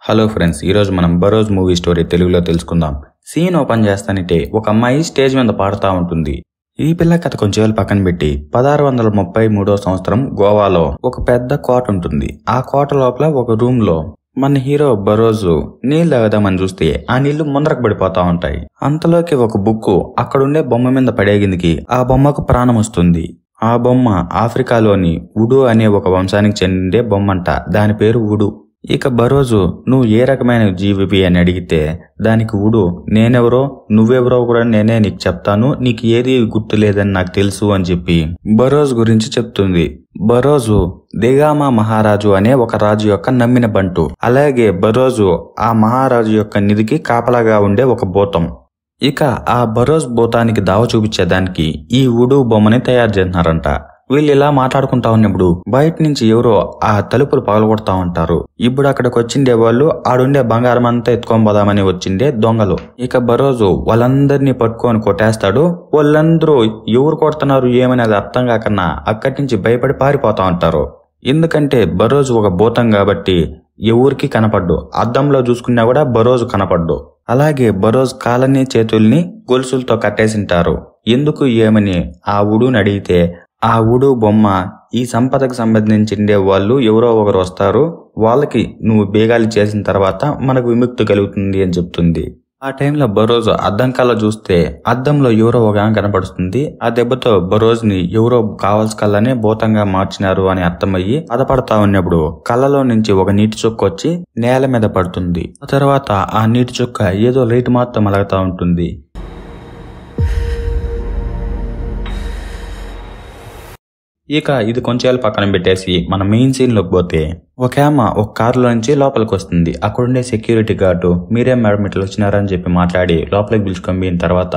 Hello friends, ఈరోజు మనం బరోజ్ movie story తెలుగులో తెలుసుకుందాం. సీన్ ఓపెన్ చేస్తానంటే ఒక అమ్మాయి స్టేజ్ మీద పాడుతూ ఉంటుంది. ఈ పిల్ల కథ కొంచెం పక్కన పెట్టి 1633 సంవత్సరం గోవాలో ఒక పెద్ద కోట ఉంటుంది. ఆ కోట లోపల ఒక రూమ్ లో మన హీరో బరోజు నీళ్ళు తాగుదామని చూస్తే ఆ నీళ్లు ముందరకు పడిపోతా ఉంటాయి. అంతలోకి ఒక బుక్కు అక్కడుండే బొమ్మ మీద పడేగిందికి ఆ బొమ్మకు ప్రాణం వస్తుంది. ఆ బొమ్మ ఆఫ్రికాలోని వుడు అనే ఒక వంశానికి చెందే బొమ్మంట. దాని పేరు వుడు. ఇక బరోజు నువ్వు ఏ రకమైన జీవివి అని అడిగితే దానికి వుడు నేనెవరో నువ్వెవరో కూడా నేనే నీకు చెప్తాను, నీకు ఏది గుర్తు లేదని నాకు తెలుసు అని చెప్పి బరోజు గురించి చెప్తుంది. బరోజు దిగామా మహారాజు అనే ఒక రాజు యొక్క నమ్మిన బంటు. అలాగే బరోజు ఆ మహారాజు యొక్క నిధికి కాపలాగా ఉండే ఒక భూతం. ఇక ఆ బరోజ్ భూతానికి దావ చూపించేదానికి ఈ వుడు బొమ్మని తయారు చేస్తున్నారంట. వీళ్ళు ఇలా మాట్లాడుకుంటా ఉన్నప్పుడు బయట నుంచి ఎవరో ఆ తలుపులు పగలగొడతా ఉంటారు. ఇప్పుడు అక్కడికి వచ్చిండే వాళ్ళు ఆడుండే బంగారం అంతా ఎత్తుకొని పోదామని వచ్చిండే దొంగలు. ఇక బరోజు వాళ్ళందరినీ పట్టుకొని కొట్టేస్తాడు. వాళ్ళందరూ ఎవరు కొడుతున్నారు ఏమనేది అర్థం కాకన్నా అక్కడి నుంచి భయపడి పారిపోతా ఉంటారు. ఎందుకంటే బరోజు ఒక భూతం కాబట్టి ఎవరికి కనపడ్డు. అద్దంలో చూసుకున్నా కూడా బరోజు కనపడ్డు. అలాగే బరోజ్ కాళ్ళని చేతుల్ని గొలుసులతో కట్టేసింటారు. ఎందుకు ఏమని ఆ వుడుని అడిగితే ఆ వుడు బొమ్మ ఈ సంపదకు సంబంధించిండే వాళ్ళు ఎవరో ఒకరు వస్తారు, వాళ్ళకి నువ్వు బేగాలి చేసిన తర్వాత మనకు విముక్తి కలుగుతుంది అని చెప్తుంది. ఆ టైంలో బరోజు అద్దం కళ్ళ చూస్తే అద్దంలో ఎవరో ఒక కనపడుతుంది. ఆ దెబ్బతో బరోజ్ ని ఎవరో కావాల్సి కళ్ళనే భూతంగా మార్చినారు అని అర్థమయ్యి బాధపడతా ఉన్నప్పుడు కళ్ళలో నుంచి ఒక నీటి చుక్క వచ్చి నేల మీద పడుతుంది. ఆ తర్వాత ఆ నీటి చుక్క ఏదో లైట్ మాత్రం మలగుతా ఉంటుంది. ఇక ఇది కొంచెం పక్కన పెట్టేసి మన మెయిన్ సీన్ లోకి పోతే ఒక ఆమె ఒక కారులో నుంచి లోపలికి వస్తుంది. అక్కడుండే సెక్యూరిటీ గార్డు మీరేం మేడం ఇట్లా వచ్చినారని చెప్పి మాట్లాడి లోపలికి పిలుచుకొని పోయిన తర్వాత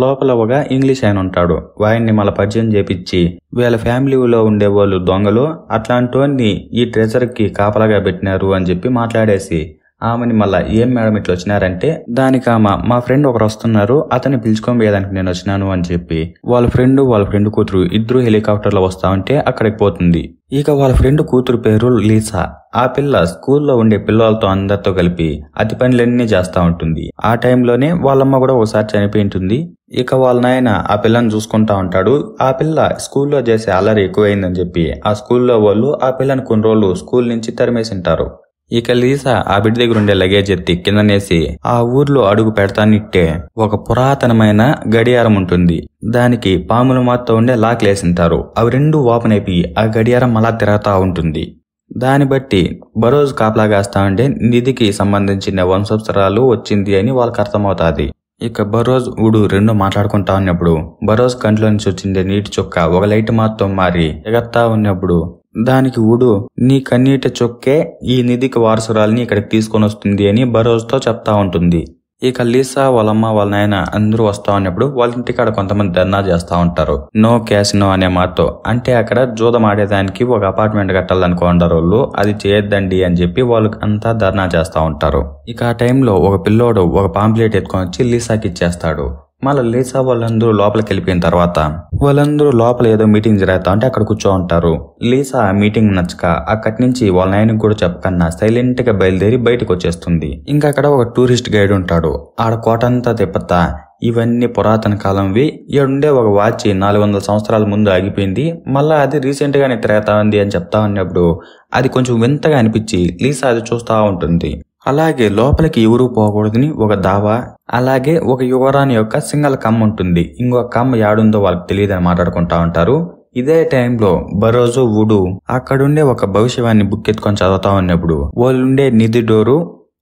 లోపల ఒక ఇంగ్లీష్ ఆయన ఉంటాడు. వాయిని మళ్ళీ పరిచయం చేపించి వీళ్ళ ఫ్యామిలీలో ఉండే వాళ్ళు దొంగలు, అట్లాంటి ఈ ట్రెజర్ కి కాపలాగా పెట్టినారు అని చెప్పి మాట్లాడేసి ఆమెని మళ్ళా ఏం మేడం ఇట్లా వచ్చినారంటే దానికి ఆమె మా ఫ్రెండ్ ఒకరు వస్తున్నారు, అతన్ని పిలుచుకొని పోయేదానికి నేను వచ్చినాను అని చెప్పి వాళ్ళ ఫ్రెండ్ కూతురు ఇద్దరు హెలికాప్టర్ లో వస్తా ఉంటే అక్కడికి పోతుంది. ఇక వాళ్ళ ఫ్రెండ్ కూతురు పేరు లీసా. ఆ పిల్ల స్కూల్లో ఉండే పిల్లలతో అందరితో కలిపి అతి పనులన్నీ చేస్తా ఉంటుంది. ఆ టైంలోనే వాళ్ళమ్మ కూడా ఒకసారి చనిపోయి ఉంటుంది. ఇక వాళ్ళ నాయన ఆ పిల్లని చూసుకుంటా ఉంటాడు. ఆ పిల్ల స్కూల్లో చేసే అల్లరి ఎక్కువైందని చెప్పి ఆ స్కూల్లో వాళ్ళు ఆ పిల్లని కొన్ని రోజులు స్కూల్ నుంచి తరిమేసింటారు. ఇక లీసా ఆ బిడ్డ దగ్గర ఉండే లగేజ్ ఎత్తి కిందనేసి ఆ ఊర్లో అడుగు పెడతానిట్టే ఒక పురాతనమైన గడియారం ఉంటుంది. దానికి పాములు మాత్రం ఉండే లాక్లేసింటారు. అవి రెండు ఓపెన్ అయిపోయి ఆ గడియారం అలా తిరుగుతా ఉంటుంది. దాన్ని బట్టి బరోజ్ కాపలాగాస్తా ఉండే నిధికి సంబంధించిన వంశోత్తరాలు వచ్చింది అని వాళ్ళకి అర్థమవుతాది. ఇక బరోజ్ వుడు రెండు మాట్లాడుకుంటా ఉన్నప్పుడు బరోజ్ కంట్లో నుంచి వచ్చిండే నీటి చుక్క ఒక లైట్ మాత్రం మారి ఎగత్తా ఉన్నప్పుడు దానికి వుడు నీ కన్నీటి చొక్కే ఈ నిధికి వారసురాలిని ఇక్కడికి తీసుకొని వస్తుంది అని బరోజ్ తో చెప్తా ఉంటుంది. ఇక లీసా వాళ్ళమ్మ వాళ్ళ నాయన అందరూ వస్తా ఉన్నప్పుడు వాళ్ళ ఇంటికాడ కొంతమంది ధర్నా చేస్తా ఉంటారు. నో క్యాసినో అనే మాతో, అంటే అక్కడ జూదం ఆడేదానికి ఒక అపార్ట్మెంట్ కట్టాలనుకుంటారు వాళ్ళు, అది చేయొద్దండి అని చెప్పి వాళ్ళు అంతా ధర్నా చేస్తా ఉంటారు. ఇక ఆ టైంలో ఒక పిల్లోడు ఒక పాంప్లెట్ ఎత్తుకొని వచ్చి లీసాకి ఇచ్చేస్తాడు. మళ్ళీ లీసా వాళ్ళందరూ లోపలికి వెళ్ళిపోయిన తర్వాత వాళ్ళందరూ లోపల ఏదో మీటింగ్ జరుగుతా ఉంటే అక్కడ కూర్చో ఉంటారు. లీసా మీటింగ్ నచ్చక అక్కడి నుంచి వాళ్ళ నాయనకు కూడా చెప్పకన్నా సైలెంట్ గా బయలుదేరి బయటకు వచ్చేస్తుంది. ఇంకా అక్కడ ఒక టూరిస్ట్ గైడ్ ఉంటాడు. ఆడ కోటంతా తిప్పతా ఇవన్నీ పురాతన కాలంవి, ఈడుండే ఒక వాచ్ 400 సంవత్సరాల ముందు ఆగిపోయింది, మళ్ళా అది రీసెంట్ గానే తిరుగుతా ఉంది అని చెప్తా ఉన్నప్పుడు అది కొంచెం వింతగా అనిపించి లీసా అది చూస్తా ఉంటుంది. అలాగే లోపలికి ఎవరూ పోకూడదని ఒక దావా, అలాగే ఒక యువరాణి యొక్క సింగల్ కమ్మ ఉంటుంది. ఇంకొక కమ్మ యాడుందో వాళ్ళకి తెలియదని మాట్లాడుకుంటా ఉంటారు. ఇదే టైంలో బరోజు వుడు అక్కడుండే ఒక భవిష్యవాణి బుక్ ఎత్తుకొని చదువుతా ఉన్నప్పుడు వాళ్ళుండే నిధి డోరు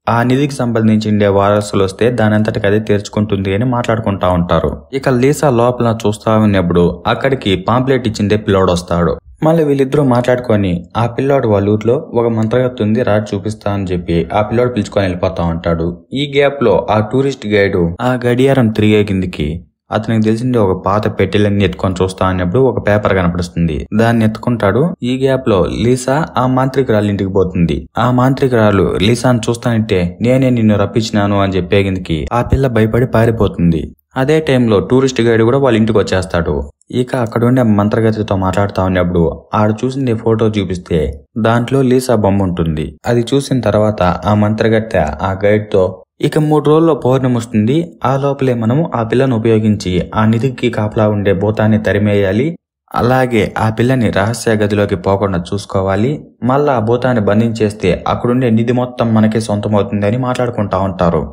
ఆ నిధికి సంబంధించిండే వారసులు వస్తే దాని అంతటికి అదే తెరుచుకుంటుంది అని మాట్లాడుకుంటా ఉంటారు. ఇక లీసా లోపల చూస్తా ఉన్నప్పుడు అక్కడికి పాంప్లెట్ ఇచ్చిందే పిల్లోడు వస్తాడు. మళ్ళీ వీళ్ళిద్దరూ మాట్లాడుకొని ఆ పిల్లోడు వాళ్ళ ఊర్లో ఒక మంత్రగత్తు ఉంది రాజు చూపిస్తా అని చెప్పి ఆ పిల్లోడు పిలుచుకొని వెళ్ళిపోతా ఉంటాడు. ఈ గ్యాప్ లో ఆ టూరిస్ట్ గైడు ఆ గడియారం తిరిగే కిందికి అతనికి తెలిసిందే ఒక పాత పెట్టెలన్నీ ఎత్తుకొని చూస్తా అన్నప్పుడు ఒక పేపర్ కనపడుతుంది. దాన్ని ఎత్తుకుంటాడు. ఈ గ్యాప్ లో లీసా ఆ మాంత్రికురాలు ఇంటికి పోతుంది. ఆ మాంత్రికురాలు లీసాను చూస్తానంటే నేనే నిన్ను రప్పించినాను అని చెప్పేగిందికి ఆ పిల్ల భయపడి పారిపోతుంది. అదే టైంలో టూరిస్ట్ గైడ్ కూడా వాళ్ళ ఇంటికి వచ్చేస్తాడు. ఇక అక్కడుండే మంత్రగతితో మాట్లాడుతూ ఉన్నప్పుడు ఆడు చూసింది ఫోటో చూపిస్తే దాంట్లో లీసా బొమ్మ ఉంటుంది. అది చూసిన తర్వాత ఆ మంత్రగత్తె ఆ గైడ్ తో ఇక 3 రోజుల్లో పౌర్ణమి వస్తుంది, ఆ లోపలే మనము ఆ పిల్లను ఉపయోగించి ఆ నిధికి కాపలా ఉండే భూతాన్ని తరిమేయాలి, అలాగే ఆ పిల్లని రహస్య గదిలోకి పోకుండా చూసుకోవాలి, మళ్ళా ఆ భూతాన్ని బంధించేస్తే అక్కడుండే నిధి మొత్తం మనకే సొంతమవుతుంది అని మాట్లాడుకుంటా ఉంటారు.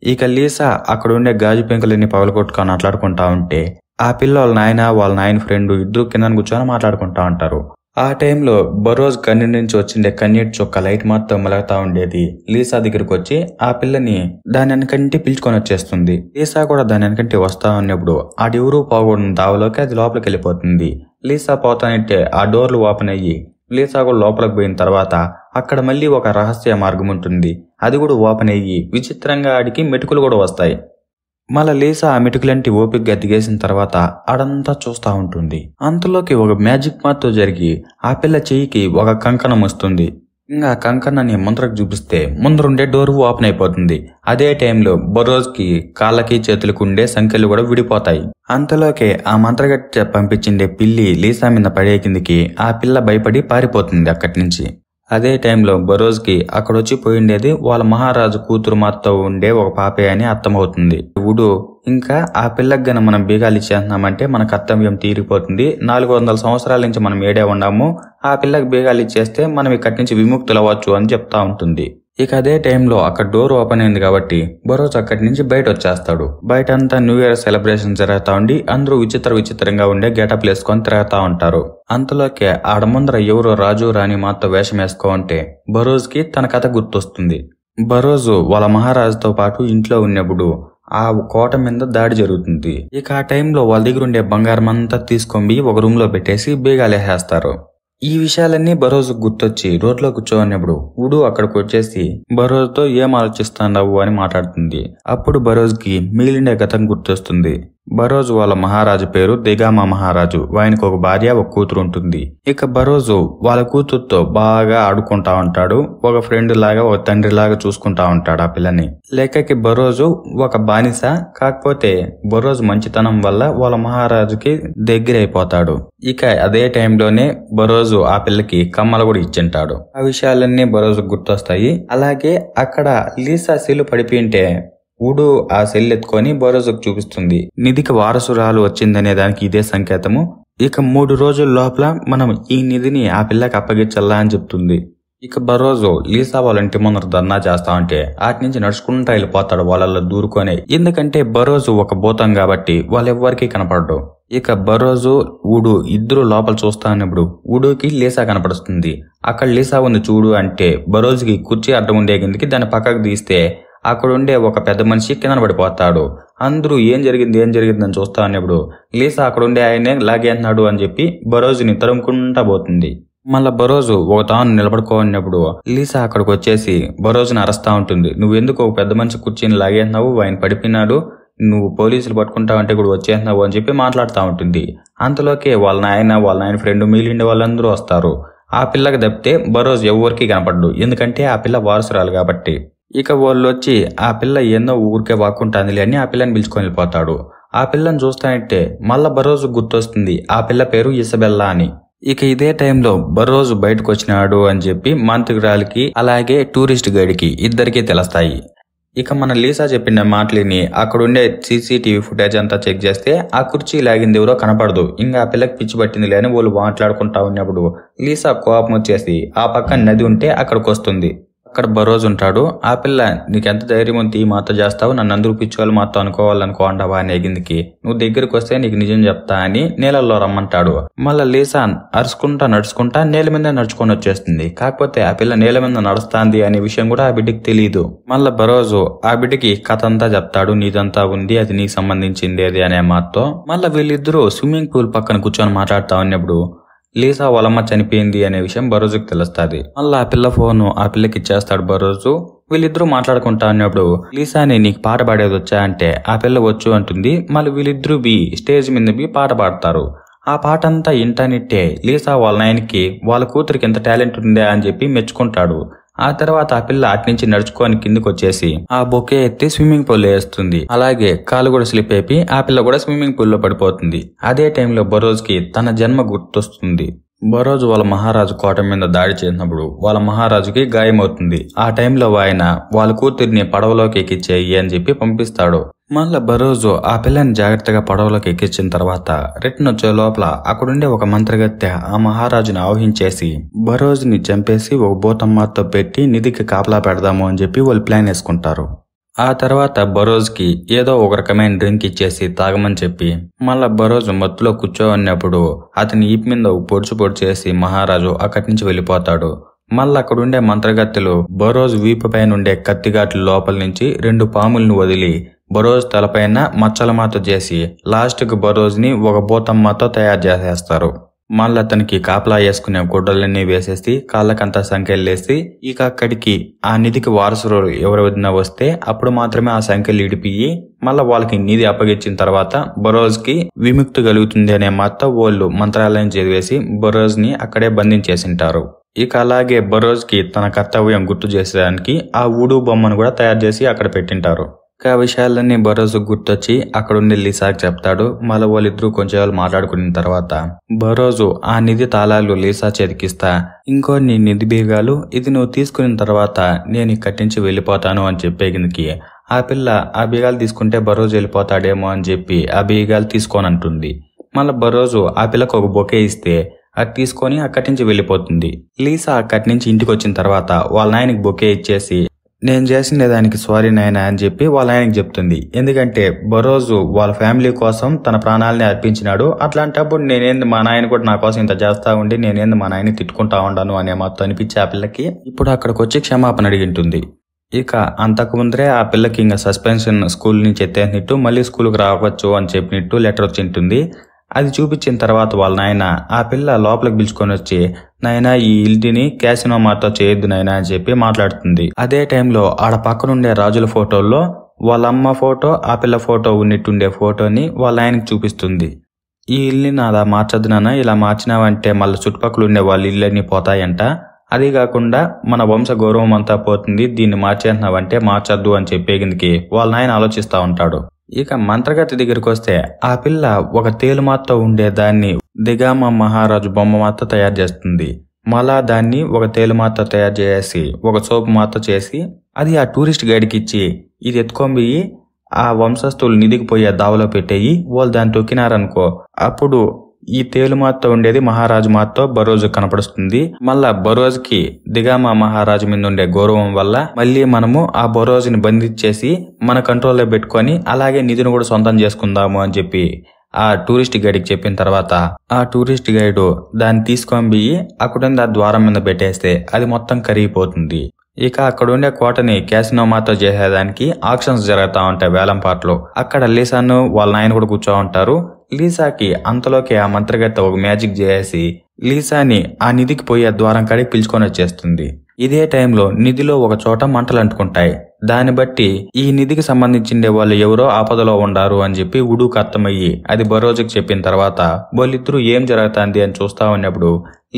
ఇక లీసా అక్కడుండే గాజు పెంకులన్నీ పగలగొట్టుకొని మాట్లాడుకుంటా ఉంటే ఆ పిల్ల వాళ్ళ నాయన ఫ్రెండ్ ఇద్దరు కింద కూర్చొని మాట్లాడుకుంటా ఉంటారు. ఆ టైంలో బరోజ్ కన్ను నుంచి వచ్చిండే కన్నీటి చుక్క లైట్ మొత్తం మలుగుతా ఉండేది. లీసా దగ్గరికి వచ్చి ఆ పిల్లని దాని వెనకంటి పిలుచుకొని వచ్చేస్తుంది. లీసా కూడా దాని వెనకంటి వస్తా ఉన్నప్పుడు ఆడెవరూ పోకూడని దావలోకి అది లోపలికి వెళ్ళిపోతుంది. లీసా పోతానంటే ఆ డోర్లు ఓపెన్ అయ్యి లీసా కూడా లోపలికి పోయిన తర్వాత అక్కడ మళ్ళీ ఒక రహస్య మార్గం ఉంటుంది. అది కూడా ఓపెన్ అయ్యి విచిత్రంగా ఆడికి మెటుకులు కూడా వస్తాయి. మళ్ళా లీసా ఆ మెటుకులంటి ఓపికగా దిగేసిన తర్వాత ఆడంతా చూస్తా ఉంటుంది. అంతలోకి ఒక మ్యాజిక్ మాత్తో జరిగి ఆ పిల్ల చెయ్యికి ఒక కంకణం వస్తుంది. ఇంకా కంకణాన్ని మంత్రకు చూపిస్తే ముందరుండే డోర్ ఓపెన్ అయిపోతుంది. అదే టైంలో బరోజ్ కి కాళ్ళకి చేతులకు ఉండే సంఖ్యలు కూడా విడిపోతాయి. అంతలోకే ఆ మంత్రగట్టె పంపించిండే పిల్లి లీసా మీద పడే కిందికి ఆ పిల్ల భయపడి పారిపోతుంది అక్కడి నుంచి. అదే టైంలో బరోజ్ కి అక్కడొచ్చి పోయిండేది వాళ్ళ మహారాజు కూతురు మాతో ఉండే ఒక పాపే అని అర్థమవుతుంది. వుడు ఇంకా ఆ పిల్లకి గన మనం బీగాలు ఇచ్చేస్తున్నామంటే మన కర్తవ్యం తీరిపోతుంది, 400 సంవత్సరాల నుంచి మనం ఏడే ఉన్నాము, ఆ పిల్లకి బీగాలు ఇచ్చేస్తే మనం ఇక్కడి నుంచి విముక్తులు అవ్వచ్చు అని చెప్తా ఉంటుంది. ఇక అదే టైంలో అక్కడ డోర్ ఓపెన్ అయింది కాబట్టి బరోజ్ అక్కడి నుంచి బయట వచ్చేస్తాడు. బయట అంతా న్యూ ఇయర్ సెలబ్రేషన్ జరుగుతా ఉండి అందరూ విచిత్రంగా ఉండే గెటప్ వేసుకొని తిరుగుతా ఉంటారు. అంతలోకే ఆడ ముందర ఎవరో రాజు రాణి మాతో వేషం వేసుకోంటే బరోజ్ కి తన కథ గుర్తొస్తుంది. బరోజు వాళ్ళ మహారాజుతో పాటు ఇంట్లో ఉన్నప్పుడు ఆ కోట మీద దాడి జరుగుతుంది. ఇక ఆ టైంలో వాళ్ళ దగ్గర ఉండే బంగారం అంతా తీసుకొని ఒక రూమ్ లో పెట్టేసి బీగాలేసేస్తారు. ఈ విషయాలన్నీ బరోజ్ గుర్తొచ్చి రోడ్లో కూర్చోన్నప్పుడు వుడు అక్కడికి వచ్చేసి బరోజ్ తో ఏం ఆలోచిస్తాండావు అని మాట్లాడుతుంది. అప్పుడు బరోజ్ కి మిగిలిండే గతం గుర్తొస్తుంది. బరోజ్ వాళ్ళ మహారాజు పేరు దిగామా మహారాజు. ఆయనకు ఒక భార్య ఒక కూతురు ఉంటుంది. ఇక బరోజు వాళ్ళ కూతురుతో బాగా ఆడుకుంటా ఉంటాడు. ఒక ఫ్రెండ్ లాగా ఒక తండ్రి లాగా చూసుకుంటా ఉంటాడు ఆ పిల్లని. లెక్కకి బరోజు ఒక బానిస, కాకపోతే బరోజు మంచితనం వల్ల వాళ్ళ మహారాజుకి దగ్గరైపోతాడు. ఇక అదే టైంలోనే బరోజు ఆ పిల్లకి కమ్మలు కూడా ఇచ్చింటాడు. ఆ విషయాలన్నీ బరోజు గుర్తొస్తాయి. అలాగే అక్కడ లీసా సెల్లు పడిపోయింటే వుడు ఆ సెల్ ఎత్తుకొని బరోజుకు చూపిస్తుంది. నిధికి వారసురాలు వచ్చిందనే దానికి ఇదే సంకేతము. ఇక 3 రోజుల లోపల మనం ఈ నిధిని ఆ పిల్లకి అప్పగించాలా అని చెప్తుంది. ఇక బరోజు లీసా వాళ్ళ ఇంటి ముందర ధర్నా చేస్తా ఉంటే అటు నుంచి నడుచుకుంటా వెళ్ళిపోతాడు వాళ్ళల్లో దూరుకొని. ఎందుకంటే బరోజు ఒక భూతం కాబట్టి వాళ్ళెవ్వరికీ కనపడడు. ఇక బరోజు వుడు ఇద్దరు లోపల చూస్తా ఉన్నప్పుడు వుడుకి లీసా కనపడుతుంది. అక్కడ లీసా ఉంది చూడు అంటే బరోజుకి కుర్చీ అడ్డం ఉండే కిందకి దాన్ని పక్కకు తీస్తే అక్కడుండే ఒక పెద్ద మనిషి కింద పడిపోతాడు. అందరూ ఏం జరిగింది అని చూస్తా ఉన్నప్పుడు లీసా అక్కడుండే ఆయనే లాగేస్తున్నాడు అని చెప్పి బరోజుని తరుముకుంటా పోతుంది. మళ్ళా బరోజు ఒక తాను నిలబడుకోన్నప్పుడు లీసా అక్కడికి వచ్చేసి బరోజుని అరస్తా ఉంటుంది. నువ్వెందుకు ఒక పెద్ద మనిషి కుర్చీని లాగేస్తున్నావు, ఆయన పడిపోయినాడు, నువ్వు పోలీసులు పట్టుకుంటావంటే కూడా వచ్చేస్తున్నావు అని చెప్పి మాట్లాడుతూ ఉంటుంది. అంతలోకే వాళ్ళ నాయన ఫ్రెండ్ మిగిలిండే వాళ్ళందరూ వస్తారు. ఆ పిల్లకి తప్పితే బరోజు ఎవరికి కనపడ్డు, ఎందుకంటే ఆ పిల్ల వారసురాలు కాబట్టి. ఇక వాళ్ళు వచ్చి ఆ పిల్ల ఎన్నో ఊరికే వాక్కుంటాందిలే అని ఆ పిల్లని పిలుచుకొని వెళ్ళిపోతాడు. ఆ పిల్లని చూస్తానంటే మళ్ళా బరోజు గుర్తొస్తుంది ఆ పిల్ల పేరు ఇసబెల్లా అని. ఇక ఇదే టైంలో బరోజు బయటకు వచ్చినాడు అని చెప్పి మంత్రికురాలికి అలాగే టూరిస్ట్ గైడ్కి ఇద్దరికీ తెలుస్తాయి. ఇక మన లీసా చెప్పిన మాటలని అక్కడుండే సీసీటీవీ ఫుటేజ్ అంతా చెక్ చేస్తే ఆ కుర్చీ లాగింది ఎవరో కనపడదు. ఇంకా ఆ పిల్లకి పిచ్చి పట్టింది లేని వాళ్ళు మాట్లాడుకుంటా ఉన్నప్పుడు లీసా కోపం వచ్చేసి ఆ పక్కన నది ఉంటే అక్కడికి వస్తుంది. అక్కడ బరోజు ఉంటాడు. ఆ పిల్ల నీకెంత ధైర్యం ఉంది మాతో చేస్తావు, నన్ను అందరూ పిచ్చోళ్ళు మాతో అనుకోవాలనుకోండావా అని ఎగిందికి, నువ్వు దగ్గరికి వస్తే నీకు నిజం చెప్తా అని నీళ్ళల్లో రమ్మంటాడు. మళ్ళా లీసా నడుచుకుంటా నేల మీద నడుచుకొని వచ్చేస్తుంది. కాకపోతే ఆ పిల్ల నేల మీద నడుస్తాంది అనే విషయం కూడా ఆ బిడ్డకి తెలియదు. మళ్ళా బరోజు ఆ బిడ్డకి కథ అంతా చెప్తాడు, నీదంతా ఉంది, అది నీకు సంబంధించింది అది అనే మాతో. మళ్ళా వీళ్ళిద్దరూ స్విమ్మింగ్ పూల్ పక్కన కూర్చొని మాట్లాడుతా ఉన్నప్పుడు లీసా వాళ్ళమ్మ చనిపోయింది అనే విషయం బరోజుకి తెలుస్తుంది. మళ్ళీ ఆ పిల్ల ఫోను ఆ పిల్లకి ఇచ్చేస్తాడు బరోజు. వీళ్ళిద్దరూ మాట్లాడుకుంటా ఉన్నప్పుడు లీసాని నీకు పాట పాడేది వచ్చా అంటే ఆ పిల్ల వచ్చు అంటుంది. మళ్ళీ వీళ్ళిద్దరూ స్టేజ్ మీద పాట పాడతారు. ఆ పాట అంతా ఇంటర్నెట్టే లీసా వాళ్ళ నాయనకి వాళ్ళ కూతురికి ఎంత టాలెంట్ ఉందా అని చెప్పి మెచ్చుకుంటాడు. ఆ తర్వాత ఆ పిల్ల అట్నుంచి నడుచుకొని కిందకి వచ్చేసి ఆ బొకే ఎత్తి స్విమ్మింగ్ పూల్ లో వేస్తుంది. అలాగే కాలు కూడా స్లిప్ అయిపోయి ఆ పిల్ల కూడా స్విమ్మింగ్ పూల్ లో పడిపోతుంది. అదే టైంలో బరోజ్ కి తన జన్మ గుర్తొస్తుంది. బరోజ్ వాళ్ళ మహారాజు కోట మీద దాడి చేసినప్పుడు వాళ్ళ మహారాజుకి గాయమవుతుంది. ఆ టైంలో ఆయన వాళ్ళ కూతుర్ని పడవలోకి ఎక్కించేయి అని చెప్పి పంపిస్తాడు. మళ్ళా బరోజు ఆ పిల్లని జాగ్రత్తగా పడవలోకి ఎక్కించిన తర్వాత రిటర్న్ వచ్చే లోపల అక్కడుండే ఒక మంత్రగత్తె ఆ మహారాజుని ఆవహించేసి బరోజుని చంపేసి ఒక భూతమ్మతో పెట్టి నిధికి కాపలా పెడదాము అని చెప్పి వాళ్ళు ప్లాన్ వేసుకుంటారు. ఆ తర్వాత బరోజ్ కి ఏదో ఒక రకమైన డ్రింక్ ఇచ్చేసి తాగమని చెప్పి మళ్ళా బరోజ్ మత్తులో కూర్చోన్నప్పుడు అతని ఈపు మీద పొడుచు చేసి మహారాజు అక్కడి నుంచి వెళ్లిపోతాడు. మళ్ళా అక్కడుండే మంత్రగత్తెలు బరోజ్ వీపు పైన ఉండే కత్తిగాట్ల లోపల నుంచి 2 పాములను వదిలి బరోజ్ తలపైన మచ్చల మాత చేసి లాస్ట్ కు బరోజ్ ని ఒక భూతమ్మతో తయారు చేసేస్తారు. మళ్ళీ అతనికి కాపలా వేసుకునే గుడ్డలన్నీ వేసేసి కాళ్ళకంతా సంఖ్యలేసి ఇక అక్కడికి ఆ నిధికి వారసులు ఎవరు వదిన వస్తే అప్పుడు మాత్రమే ఆ సంఖ్యలు ఇడిపియి మళ్ళా వాళ్ళకి నిధి అప్పగించిన తర్వాత బరోజ్ కి విముక్తి కలుగుతుంది అనే మాట వాళ్ళు మంత్రాలయం చదివేసి బరోజ్ ని అక్కడే బంధించేసింటారు. ఇక అలాగే బరోజ్ కి తన కర్తవ్యం గుర్తు చేసేదానికి ఆ ఊడు బొమ్మను కూడా తయారు చేసి అక్కడ పెట్టింటారు. ఆ విషయాలన్నీ బరోజ్ గుర్తొచ్చి అక్కడుండి లీసాకి చెప్తాడు. మళ్ళీ వాళ్ళిద్దరూ కొంచెం మాట్లాడుకున్న తర్వాత బరోజు ఆ నిధి తాళాలు లీసా చేతికిస్తా, ఇంకో నీ నిధి బీగాలు ఇది నువ్వు తీసుకున్న తర్వాత నేను ఇక్కడి నుంచి వెళ్ళిపోతాను అని చెప్పేందుకి ఆ పిల్ల ఆ బీగాలు తీసుకుంటే బరోజు వెళ్ళిపోతాడేమో అని చెప్పి ఆ బీగాలు తీసుకోనంటుంది. మళ్ళీ బరోజు ఆ పిల్లకు ఒక బొకే ఇస్తే అది తీసుకొని అక్కడి నుంచి వెళ్ళిపోతుంది. లీసా అక్కడి నుంచి ఇంటికి వచ్చిన తర్వాత వాళ్ళ నాయనకి బొకే ఇచ్చేసి నేను చేసిన దానికి సారీ నాయనా అని చెప్పి వాళ్ళ ఆయనకి చెప్తుంది. ఎందుకంటే బరోజు వాళ్ళ ఫ్యామిలీ కోసం తన ప్రాణాలని అర్పించినాడు. అట్లాంటప్పుడు నేనేంది మా నాయన కూడా నా కోసం ఇంత చేస్తా ఉండి నేనేంది మా నాయని తిట్టుకుంటా ఉండాను అనే మొత్తం అనిపించి ఆ పిల్లకి ఇప్పుడు అక్కడికి వచ్చి క్షమాపణ అడిగింటుంది. ఇక అంతకు ముందరే ఆ పిల్లకి ఇంకా సస్పెన్షన్ స్కూల్ నుంచి ఎత్తేసినట్టు మళ్ళీ స్కూల్కి రావచ్చు అని చెప్పినట్టు లెటర్ వచ్చింటుంది. అది చూపించిన తర్వాత వాళ్ళ నాయన ఆ పిల్ల లోపలికి పిలుచుకొని వచ్చి నాయనా ఈ ఇంటిని క్యాసినో మాతో చేయొద్దు నాయనా అని చెప్పి మాట్లాడుతుంది. అదే టైంలో ఆడ పక్కనుండే రాజుల ఫోటోల్లో వాళ్ళ అమ్మ ఫోటో ఆ పిల్ల ఫోటో ఉన్నట్టుండే ఫోటోని వాళ్ళ ఆయనకి చూపిస్తుంది. ఈ ఇల్లుని నాదా మార్చద్దు నాన్న, ఇలా మార్చినావంటే మళ్ళీ చుట్టుపక్కల ఉండే వాళ్ళ ఇళ్ళని పోతాయంట, అది కాకుండా మన వంశ గౌరవం అంతా పోతుంది, దీన్ని మార్చేస్తున్నావంటే మార్చద్దు అని చెప్పేందుకు వాళ్ళ నాయన ఆలోచిస్తా ఉంటాడు. ఇక మంత్రగతి దగ్గరికి వస్తే ఆ పిల్ల ఒక తేలుమాతో ఉండే దాన్ని దిగామ మహారాజు బొమ్మ మాత తయారు చేస్తుంది. మళ్ళా దాన్ని ఒక తేలుమాత తయారు చేసి ఒక సోపు మాత చేసి అది ఆ టూరిస్ట్ గైడ్కి ఇచ్చి ఇది ఎత్తుకొంబియి ఆ వంశస్థులు నిధికి పోయే దావలో పెట్టేయి, వాళ్ళు దాన్ని తొక్కినారనుకో అప్పుడు ఈ తేలుమాతో ఉండేది మహారాజు మాతో బరోజు కనపడుస్తుంది. మళ్ళా బరోజుకి దిగామ మహారాజు మీద ఉండే గౌరవం వల్ల మళ్ళీ మనము ఆ బరోజుని బంధించేసి మన కంట్రోల్లో పెట్టుకొని అలాగే నిధిని కూడా సొంతం చేసుకుందాము అని చెప్పి ఆ టూరిస్ట్ గైడ్కి చెప్పిన తర్వాత ఆ టూరిస్ట్ గైడ్ దాన్ని తీసుకొని అక్కడుండి ఆ ద్వారం మీద పెట్టేస్తే అది మొత్తం కరిగిపోతుంది. ఇక అక్కడ ఉండే కోటని క్యాసినో మాతో చేసేదానికి ఆక్షన్స్ జరుగుతా ఉంటాయి, వేలం పాటలు. అక్కడ లీసాను వాళ్ళ నాయన కూడా కూర్చో ఉంటారు. లీసాకి అంతలోకి ఆ మంత్రగత్తె ఒక మ్యాజిక్ చేసి లీసాని ఆ నిధికి పోయే ద్వారం కాడికి పిలుచుకొని వచ్చేస్తుంది. ఇదే టైంలో నిధిలో ఒక చోట మంటలు అంటుకుంటాయి. దాన్ని బట్టి ఈ నిధికి సంబంధించిండే వాళ్ళు ఎవరో ఆపదలో ఉండారు అని చెప్పి ఉడుకు అర్థమయ్యి అది బరోజుకి చెప్పిన తర్వాత వాళ్ళిద్దరూ ఏం జరుగుతుంది అని చూస్తా ఉన్నప్పుడు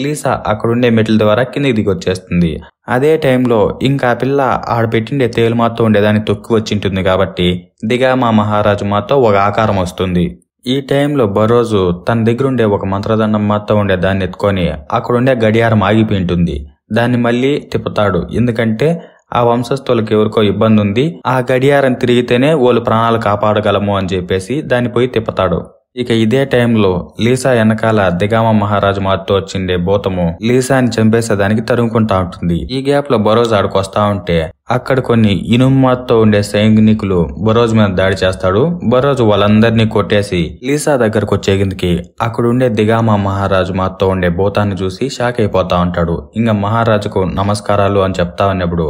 లీసా అక్కడుండే మెట్ల ద్వారా కిందికి దిగి వచ్చేస్తుంది. అదే టైంలో ఇంకా పిల్ల ఆడపెట్టిండే తేలు మాతో ఉండేదాన్ని తొక్కి వచ్చింటుంది కాబట్టి దిగామా మహారాజు మాతో ఒక ఆకారం వస్తుంది. ఈ టైంలో బరోజు తన దగ్గరుండే ఒక మంత్రదండం మాతో ఉండే దాన్ని ఎత్తుకొని అక్కడుండే గడియారం ఆగిపోయింటుంది. దాన్ని మళ్ళీ తిప్పుతాడు, ఎందుకంటే ఆ వంశస్థులకు ఎవరికో ఇబ్బంది ఉంది, ఆ గడియారం తిరిగితేనే వాళ్ళు ప్రాణాలు కాపాడగలము అని చెప్పేసి దాన్ని పోయి తిప్పుతాడు. ఇక ఇదే టైంలో లీసా వెనకాల దిగామ మహారాజు మాతో వచ్చిండే భూతము లీసాని చంపేసేదానికి తరుముకుంటా ఉంటుంది. ఈ గ్యాప్ లో బరోజు ఆడుకొస్తా ఉంటే అక్కడ కొన్ని ఇనుమాతో ఉండే సైనికులు బరోజు మీద దాడి చేస్తాడు. బరోజు వాళ్ళందరినీ కొట్టేసి లీసా దగ్గరకు వచ్చేందుకి అక్కడ ఉండే దిగామ మహారాజు మాతో ఉండే భూతాన్ని చూసి షాక్ అయిపోతా ఉంటాడు. ఇంకా మహారాజుకు నమస్కారాలు అని చెప్తా ఉన్నప్పుడు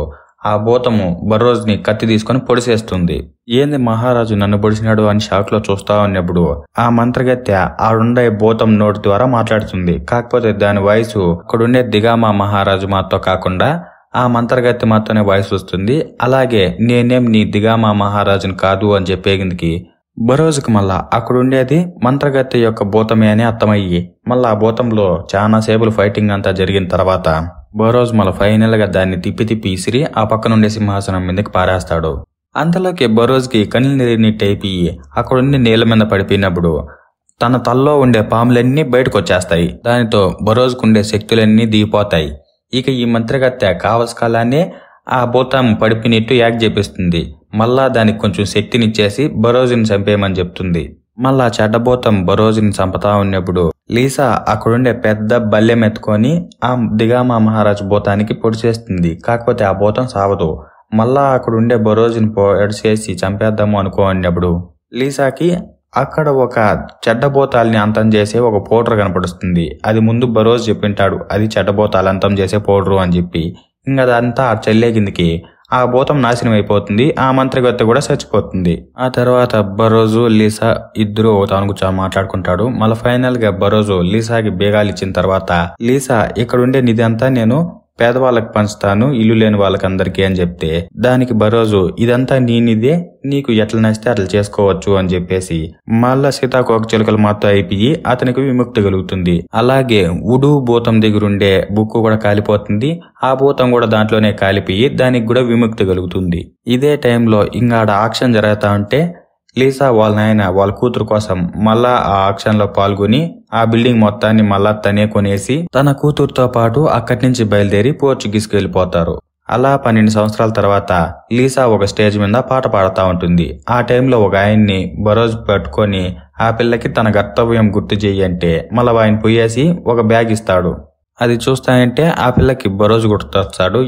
ఆ భూతము బరోజ్ని కత్తి తీసుకుని పొడిసేస్తుంది. ఏంది మహారాజు నన్ను పొడిచినాడు అని షాక్ లో చూస్తా ఉన్నప్పుడు ఆ మంత్రగత్తె ఆడుండే భూతం నోటి ద్వారా మాట్లాడుతుంది. కాకపోతే దాని వయసు అక్కడుండే దిగామా మహారాజు మాతో కాకుండా ఆ మంత్రగత్తె మాతోనే వాయిస్ వస్తుంది. అలాగే నేనేం నీ దిగామా మహారాజుని కాదు అని చెప్పేందుకు బరోజుకి మళ్ళా అక్కడుండేది మంత్రగత్తె యొక్క భూతమే అని అర్థమయ్యి మళ్ళా ఆ భూతంలో చాలా సేపులు ఫైటింగ్ అంతా జరిగిన తర్వాత బరోజ్ మళ్ళీ ఫైనల్ గా దాన్ని తిప్పి తిప్పి ఇసిరి ఆ పక్కనుండే సింహాసనం మీదకి పారేస్తాడు. అంతలోకి బరోజ్కి కళ్ళు నెరిగినట్టయిపోయి అక్కడుండి నేల మీద పడిపోయినప్పుడు తన తల్లో ఉండే పాములన్నీ బయటకు వచ్చేస్తాయి. దానితో బరోజ్కుండే శక్తులన్నీ దిగిపోతాయి. ఇక ఈ మంత్రగత్తె కావలసికాలానే ఆ భూతం పడిపోయినట్టు యాక్ట్ చేపిస్తుంది. మళ్ళా దానికి కొంచెం శక్తినిచ్చేసి బరోజ్ని చంపేయమని చెప్తుంది. మళ్ళా చెడ్డభూతం బరోజ్ని చంపుతా ఉన్నప్పుడు లీసా అక్కడుండే పెద్ద బల్లెం ఎత్తుకొని ఆ దిగామా మహారాజు భూతానికి పొడి చేస్తుంది. కాకపోతే ఆ భూతం సావదు. మళ్ళా అక్కడుండే బరోజ్ని పొడి చేసి చంపేద్దాము అనుకోన్నప్పుడు లీసాకి అక్కడ ఒక చెడ్డబోతాల్ని అంతం చేసే ఒక పౌడర్ కనపడుస్తుంది. అది ముందు బరోజ్ చెప్పింటాడు అది చెడ్డబోతాలు అంతం చేసే పౌడరు అని చెప్పి. ఇంకా అదంతా ఆ చెల్లే కిందికి ఆ భూతం నాశనం అయిపోతుంది. ఆ మంత్రగత్తె కూడా చచ్చిపోతుంది. ఆ తర్వాత బరోజు లీసా ఇద్దరు తాను మాట్లాడుకుంటాడు. మళ్ళీ ఫైనల్ గా బరోజు లీసాకి బేగాలు ఇచ్చిన తర్వాత లీసా ఇక్కడుండే నిధి అంతా నేను పేదవాళ్ళకి పంచుతాను, ఇల్లు లేని వాళ్ళకందరికీ అని చెప్తే దానికి బరోజు ఇదంతా నీనిదే, నీకు ఎట్లా నచ్చితే అట్లా చేసుకోవచ్చు అని చెప్పేసి మళ్ళా సీతాకోక చిలుకలు మొత్తం అయిపోయి అతనికి విముక్తి కలుగుతుంది. అలాగే ఉడు భూతం దగ్గరుండే బుక్కు కూడా కాలిపోతుంది. ఆ భూతం కూడా దాంట్లోనే కాలిపోయి దానికి కూడా విముక్తి కలుగుతుంది. ఇదే టైంలో ఇంకా ఆక్షన్ జరుగుతా ఉంటే లీసా వాళ్ళ నాయన వాళ్ళ కూతురు కోసం మళ్ళా ఆ ఆక్షన్ లో పాల్గొని ఆ బిల్డింగ్ మొత్తాన్ని మళ్ళా తనే కొనేసి తన కూతురుతో పాటు అక్కడి నుంచి బయలుదేరి పోర్చుగీస్కి వెళ్ళిపోతారు. అలా 12 సంవత్సరాల తర్వాత లీసా ఒక స్టేజ్ మీద పాట పాడుతూ ఉంటుంది. ఆ టైంలో ఒక ఆయన్ని బరోజ్ పట్టుకొని ఆ పిల్లకి తన కర్తవ్యం గుర్తు చెయ్యంటే మళ్ళా ఆయన పోయేసి ఒక బ్యాగ్ ఇస్తాడు. అది చూస్తానంటే ఆ పిల్లకి బరోజ్ గుర్తొస్తాడు.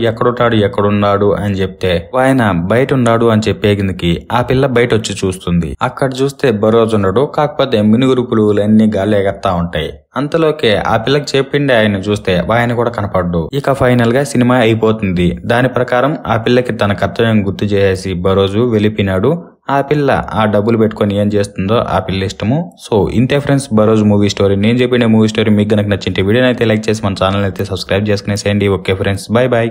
ఎక్కడున్నాడు అని చెప్తే ఆయన బయట ఉన్నాడు అని చెప్పేందుకు ఆ పిల్ల బయట వచ్చి చూస్తుంది. అక్కడ చూస్తే బరోజ్ ఉన్నాడు. కాకపోతే మినుగురు పులుగులన్నీ గాలి ఎగత్తా ఉంటాయి. అంతలోకే ఆ పిల్లకి చెప్పిండే ఆయన చూస్తే ఆయన కూడా కనపడ్డు. ఇక ఫైనల్ గా సినిమా అయిపోతుంది. దాని ప్రకారం ఆ పిల్లకి తన కర్తవ్యం గుర్తు చేసి బరోజు వెళ్ళిపోయినాడు. ఆ పిల్ల ఆ డబ్బులు పెట్టుకొని ఏం చేస్తుందో ఆ పిల్ల ఇష్టము. సో ఇంతే ఫ్రెండ్స్ బరోజ్ మూవీ స్టోరీ. నేను చెప్పిన మూవీ స్టోరీ మీకు గనక నచ్చింటే వీడియోని అయితే లైక్ చేసి మన ఛానల్ అయితే సబ్స్క్రైబ్ చేసుకునేసేయండి. Okay friends, bye bye.